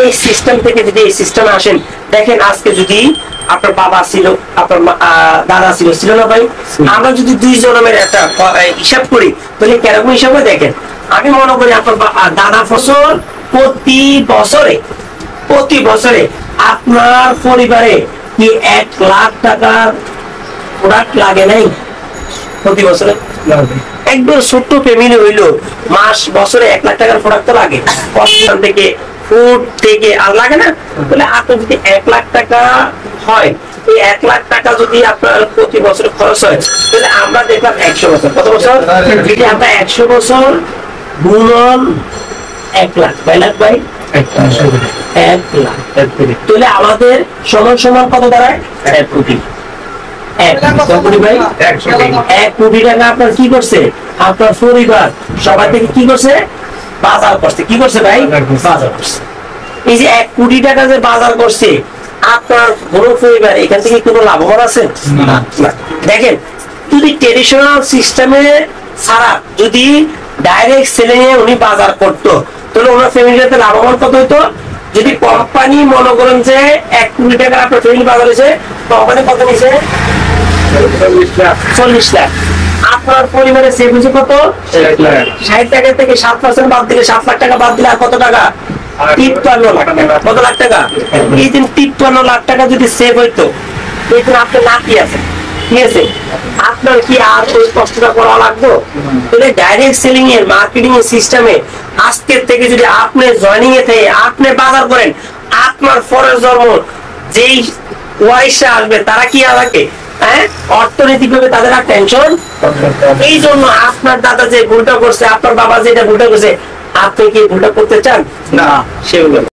এই সিস্টেম থেকে যদি এই সিস্টেমে আসেন, দেখেন আজকে যদি আপনার বাবা ছিল, আপনার দাদা ছিল, ছিল না ভাই? আমরা যদি দুই জন্মের একটা হিসাব করি, তাহলে কেরকম হিসাবে দেখেন, আমি মনে করি আপনার দাদা ফসল প্রতি বছরে আপনার পরিবারে কি 1 লাখ টাকার প্রোডাক্ট লাগে নাই? প্রতি বছরে একদম ছোট্ট ফ্যামিলি হইলো বছরে 1 লাখ টাকার প্রোডাক্ট তো লাগে, কস্টিউম থেকে ফুড থেকে আর লাগে না? তাহলে আপনার যদি 1 লাখ টাকা হয়, এই 1 লাখ টাকা যদি আপনার প্রতি বছর খরচ হয়, তাহলে আমরা দেখলাম 100 বছর, কত বছর? যদি আমরা 100 বছর গুণন 1 লাখ, 1 লাখ ভাই 1 লাখ, তাহলে আমাদের সমান কত দাঁড়ায়? 1 কোটি। 1 কোটি টাকা আপনার কি করছে? আপনার পরিবার সবাই থেকে কি করছে? বাজার করছে। কি করছে ভাই? বাজার করছে। এই যে 1 কোটি টাকা যে বাজার করছে, আপনার বড় পরিবার এখান থেকে কোনো লাভবান আছে? না। দেখেন, যদি ট্রেডিশনাল সিস্টেমে ছাড়া যদি ডাইরেক্ট সেলিং এ উনি বাজার করতো, তাহলে ওনার ফ্যামিলিতে লাভবান কত হইতো? যদি কোম্পানি মনে করেন যে 1 কোটি টাকা আপনার ফ্যামিলি বাজার হয়েছে, কোম্পানি কত নিছে? 40 লাখ। আপনার পরিবারে সেভ হয়েছে কত? 60 টাকা থেকে 7% বাদ দিলে, 7 লাখ টাকা বাদ দিলে আর কত টাকা? 53 লাখ টাকা। কত লাখ টাকা? এই দিন 53 লাখ টাকা যদি সেভ হইতো, এই দিন আপনি লাকি আছেন, ঠিক আছে? আপনার কি আর ওই কষ্টটা করা লাগতো? তাহলে ডাইরেক্ট সেলিং এর মার্কেটিং এর সিস্টেমে আজকের থেকে যদি আপনি জয়েনিং এ থেকে আপনি বাজার করেন, আপনার পরের জন্ম যেই ওয়ারিশা আসবে তারা কি আলাকে অর্থনৈতিকভাবে তাদের আর টেনশন। এই জন্য আপনার দাদা যে ভুলটা করছে, আপনার বাবা যেটা ভুলটা করছে, আপনি কি ভুলটা করতে চান? না, সেগুলো